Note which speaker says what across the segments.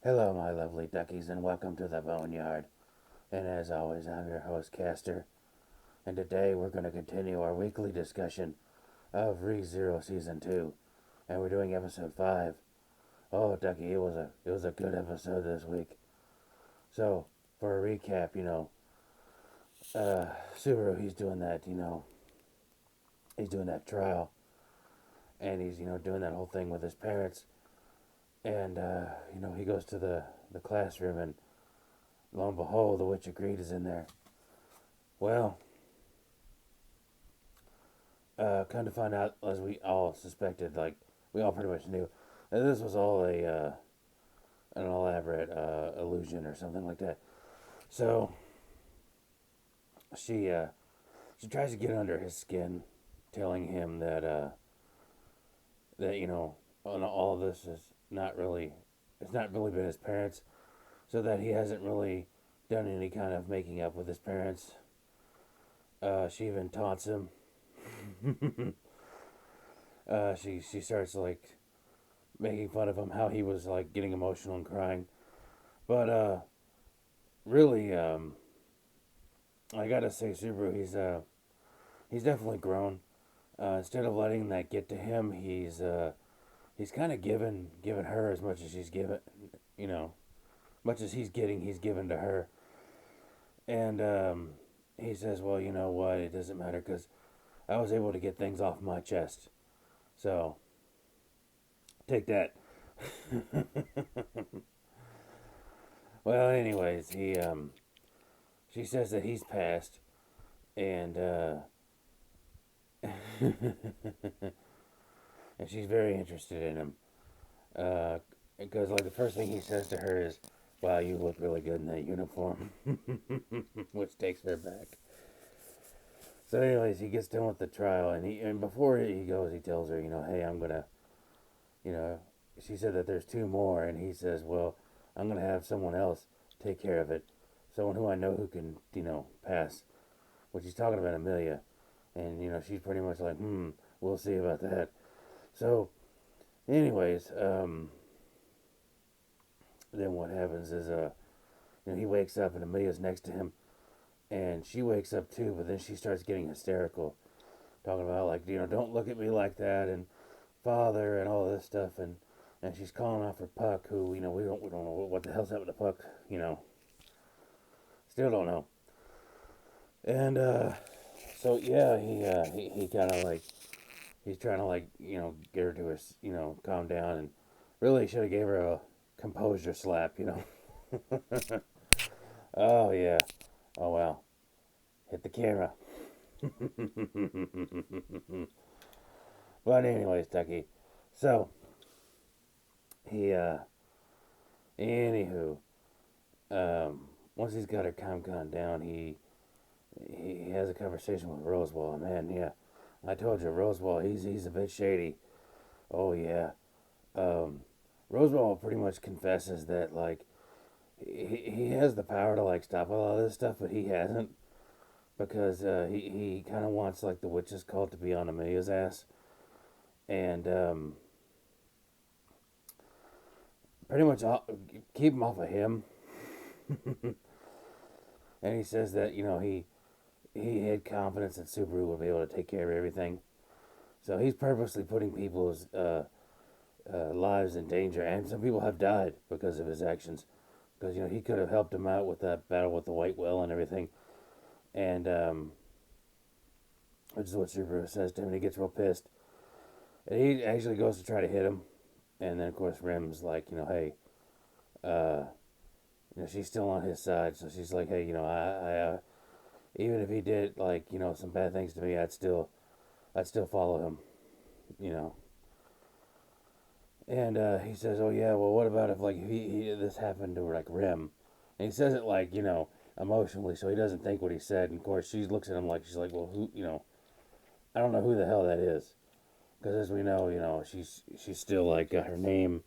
Speaker 1: Hello, my lovely duckies, and welcome to the Boneyard. And as always, I'm your host, Caster. And today we're going to continue our weekly discussion of ReZero Season 2. And we're doing episode 5. Oh, Ducky, it was a good episode this week. So, for a recap, Subaru, he's doing that, he's doing that trial. And he's, doing that whole thing with his parents. And, he goes to the classroom, and lo and behold, the Witch of Greed is in there. Well, come to find out, as we all suspected, like we all pretty much knew, that this was all an elaborate illusion or something like that. So she tries to get under his skin, telling him that all of this is not really, it's not really been his parents, so that he hasn't really done any kind of making up with his parents. She even taunts him. She starts like making fun of him, how he was like getting emotional and crying. But really, I gotta say, Subaru, he's definitely grown. Instead of letting that get to him, he's kind of given her as much as she's given, you know, much as he's given to her. And he says, well, you know what? It doesn't matter because I was able to get things off my chest. So take that. Well, anyways, she says that he's passed, and and she's very interested in him. Because like the first thing he says to her is, "Wow, you look really good in that uniform," which takes her back. So, anyways, he gets done with the trial, and before he goes, he tells her, hey, I'm gonna, you know, she said that there's two more, and he says, well, I'm gonna have someone else take care of it, someone who I know who can, pass. Which he's talking about Amelia, and she's pretty much like, we'll see about that. So, anyways, then what happens is, he wakes up and Amelia's next to him, and she wakes up too, but then she starts getting hysterical, talking about like, don't look at me like that, and father, and all this stuff, and she's calling out for Puck, who we don't know what the hell's happened to Puck, still don't know, and so yeah, he kind of like he's trying to like get her to his calm down, and really should have gave her a composure slap. Oh yeah, oh well, hit the camera. But anyways, Ducky. So he anywho, once he's got her calm gone down, he has a conversation with Rosewall. Man, yeah, I told you, Rosewall, he's a bit shady. Oh yeah. Um, Rosewall pretty much confesses that like he has the power to like stop a lot of this stuff, but he hasn't because he kind of wants like the witches cult to be on Amelia's ass, and pretty much keep him off of him. And he says that he had confidence that Subaru would be able to take care of everything. So he's purposely putting people's lives in danger, and some people have died because of his actions. Because he could have helped him out with that battle with the White Well and everything, and which is what Subaru says to him. And he gets real pissed, and he actually goes to try to hit him, and then of course Rim's like, hey, uh, she's still on his side, so she's like, hey, I even if he did like some bad things to me, I'd still follow him, you know. And he says, "Oh yeah, well, what about if like this happened to like Rim?" And he says it like emotionally, so he doesn't think what he said. And of course, she looks at him like she's like, "Well, who? I don't know who the hell that is." Because as we know, she's still like her name.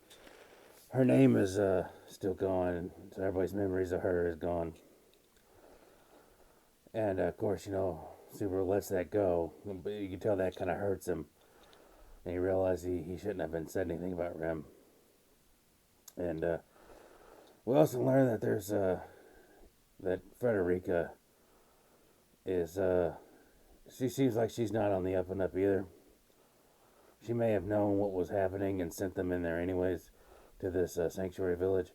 Speaker 1: Her name is still gone, so everybody's memories of her is gone. And of course, Subaru lets that go, but you can tell that kind of hurts him. And he realized he shouldn't have been said anything about Rim. And We also learned that there's that Frederica is she seems like she's not on the up and up either. She may have known what was happening and sent them in there anyways to this sanctuary village.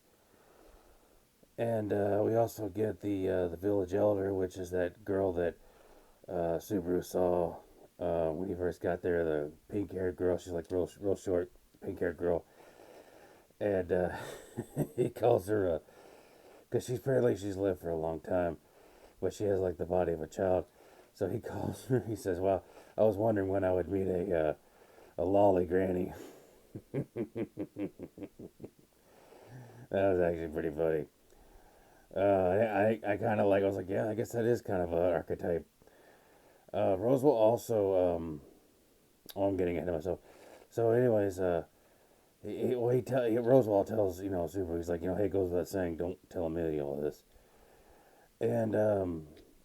Speaker 1: And we also get the village elder, which is that girl that Subaru saw when he first got there. The pink-haired girl. She's like real short, pink-haired girl. And he calls her because she's lived for a long time, but she has like the body of a child. So he calls her. He says, "Well, I was wondering when I would meet a lolly granny." That was actually pretty funny. I kind of like. I was like, yeah, I guess that is kind of an archetype. Roswell also. Oh, I'm getting ahead of myself. So, anyways, Roswell tells Super. He's like, hey, it goes without saying, don't tell Amelia all this. And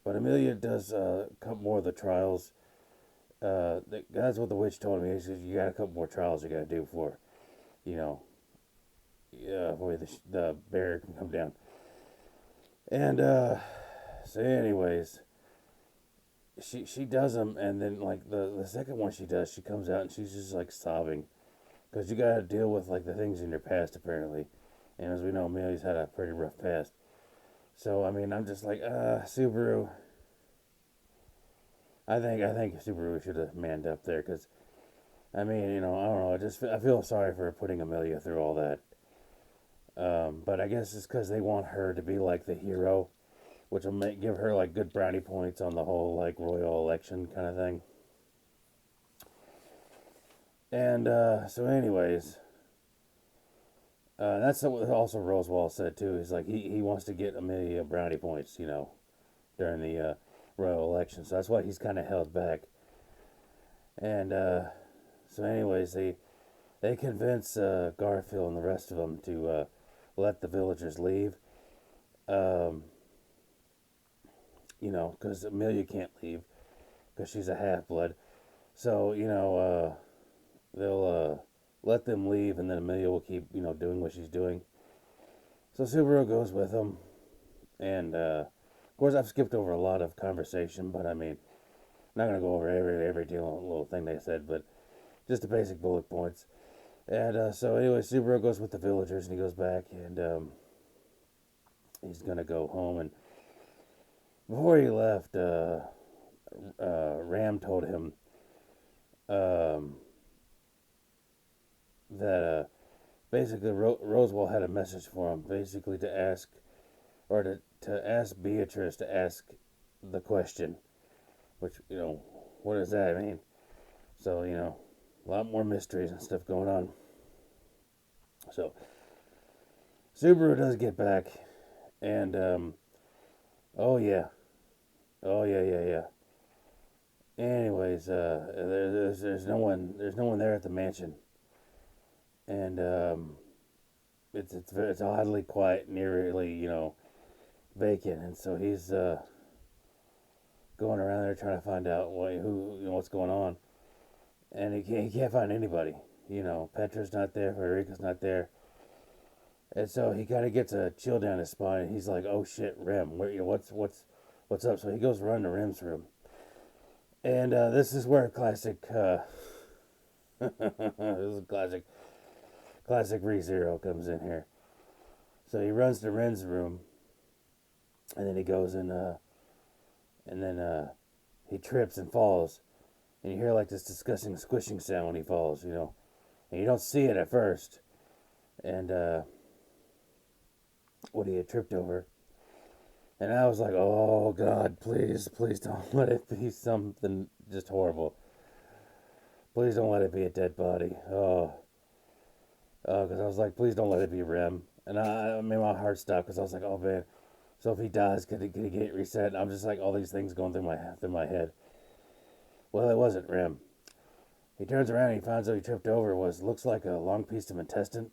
Speaker 1: but Amelia does a couple more of the trials. That's what the witch told me. He says you got a couple more trials you got to do for, you know, where the barrier can come down. And so, anyways, she does them, and then like the second one she does, she comes out and she's just like sobbing, because you got to deal with like the things in your past apparently, and as we know, Amelia's had a pretty rough past. So I mean, I'm just like, Subaru. I think Subaru should have manned up there, because I mean, I don't know. I feel sorry for putting Amelia through all that. But I guess it's because they want her to be like the hero, which will give her like good brownie points on the whole like royal election kind of thing. And so, anyways, that's what also Roswell said too. He's like he wants to get Amelia brownie points, during the royal election. So that's why he's kind of held back. And so, anyways, they convince Garfield and the rest of them to let the villagers leave. Um, because Amelia can't leave because she's a half blood. So they'll let them leave, and then Amelia will keep doing what she's doing. So Subaru goes with them, and of course I've skipped over a lot of conversation, but I mean I'm not gonna go over every little thing they said, but just the basic bullet points. And so anyway, Subaru goes with the villagers, and he goes back, and he's gonna go home. And before he left, Ram told him um, that basically Roswell had a message for him, basically to ask, or to ask Beatrice to ask the question, which what does that mean? So a lot more mysteries and stuff going on. So Subaru does get back, and oh yeah, yeah. Anyways, there's no one there at the mansion, and it's oddly quiet, nearly vacant, and so he's going around there trying to find out what's going on, and he can't find anybody. Petra's not there, Frederica's not there, and so he kind of gets a chill down his spine, and he's like, "Oh shit, Rem, what's up?" So he goes run to Rem's room, and this is where classic. This is classic ReZero comes in here. So he runs to Ren's room, and then he goes in, and then he trips and falls, and you hear like this disgusting squishing sound when he falls, and you don't see it at first, and what he had tripped over, and I was like, oh God, please don't let it be something just horrible. Please don't let it be a dead body. Oh, because I was like, please don't let it be Rem. And I made my heart stop, because I was like, oh man, so if he dies, could he get reset? And I'm just like, all these things going through my head. Well, it wasn't Rem. He turns around and he finds out he tripped over looks like a long piece of intestine.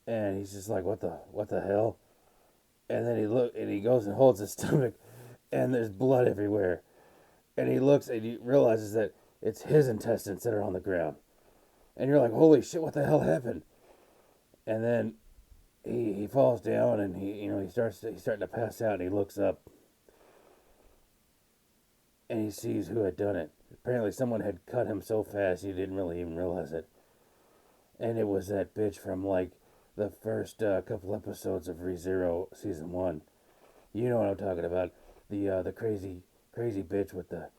Speaker 1: And he's just like, what the hell? And then he goes and holds his stomach, and there's blood everywhere. And he looks and he realizes that it's his intestines that are on the ground. And you're like, holy shit, what the hell happened? And then he falls down and he's starting to pass out and he looks up and he sees who had done it. Apparently someone had cut him so fast he didn't really even realize it. And it was that bitch from like the first couple episodes of ReZero season 1. You know what I'm talking about. The crazy bitch with the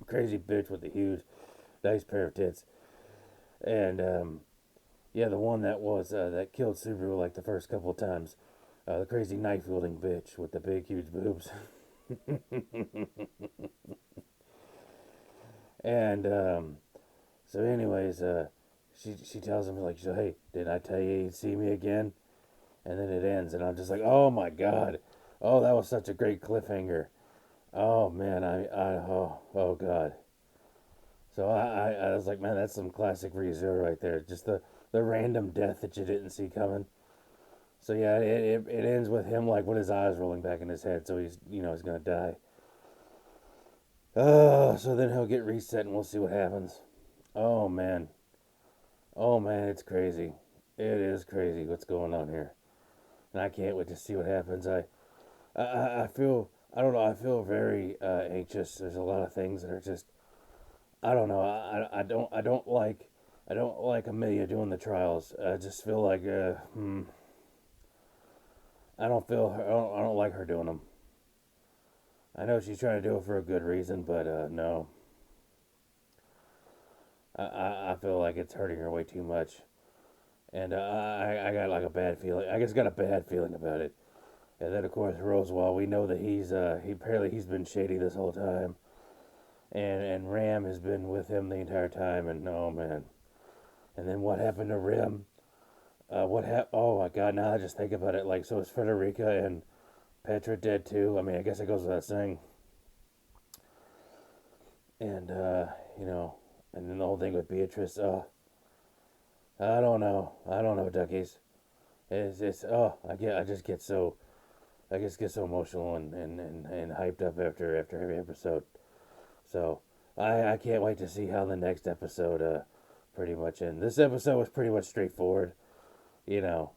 Speaker 1: crazy bitch with the huge nice pair of tits. And yeah, the one that killed Subaru like the first couple of times. The crazy knife wielding bitch with the big huge boobs. And so anyways, she tells him like, hey, did I tell you you'd see me again? And then it ends, and I'm just like, oh my god, oh that was such a great cliffhanger. Oh man, oh god. So I was like, man, that's some classic ReZero right there. Just the random death that you didn't see coming. So yeah, it ends with him like with his eyes rolling back in his head, so he's gonna die. So then he'll get reset and we'll see what happens. Oh man, oh man, it's crazy. It is crazy what's going on here, and I can't wait to see what happens. I feel I don't know. I feel very anxious. There's a lot of things that are just I don't know. I don't like Amelia doing the trials. I just feel like I don't like her doing them. I know she's trying to do it for a good reason, but no. I feel like it's hurting her way too much, and I got like a bad feeling. I just got a bad feeling about it. And then of course Roswell, we know that he's been shady this whole time, and Ram has been with him the entire time. And oh man, and then what happened to Rim? Oh my God! Now I just think about it. Like, so is Frederica and Petra dead too? I mean, I guess it goes without saying. And you know, and then the whole thing with Beatrice. Oh, I don't know, duckies. It's I just get so emotional and hyped up after every episode. So I can't wait to see how the next episode pretty much ends. This episode was pretty much straightforward. You know,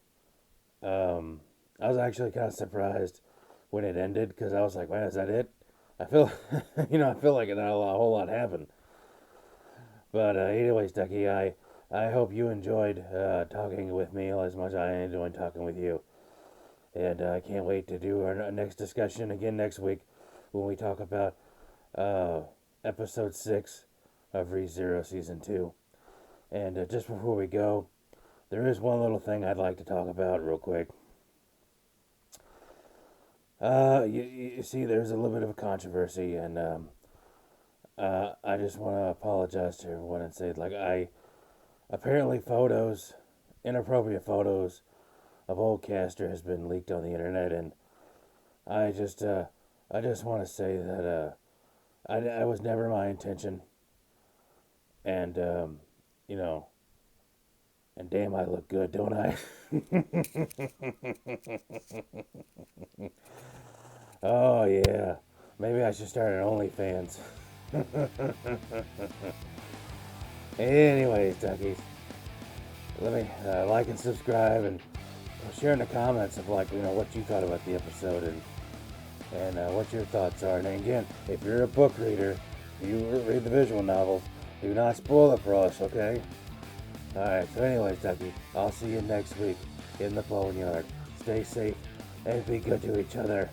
Speaker 1: I was actually kind of surprised when it ended because I was like, man, is that it? I feel, I feel like not a whole lot happened. But anyways, Ducky, I hope you enjoyed talking with me as much as I enjoyed talking with you. And I can't wait to do our next discussion again next week when we talk about uh, episode 6 of ReZero Season 2. And just before we go, there is one little thing I'd like to talk about real quick. You see, there's a little bit of a controversy, and I just want to apologize to everyone and say, like, apparently inappropriate photos of old Castor has been leaked on the internet, and I just want to say that I was never my intention, and you know, and damn, I look good, don't I? Oh yeah, maybe I should start an OnlyFans. Anyways, duckies, let me like and subscribe and share in the comments of what you thought about the episode and what your thoughts are. And again, if you're a book reader, you read the visual novels. Do not spoil it for us, okay? All right. So, anyways, ducky, I'll see you next week in the boneyard. Stay safe and be good to each other.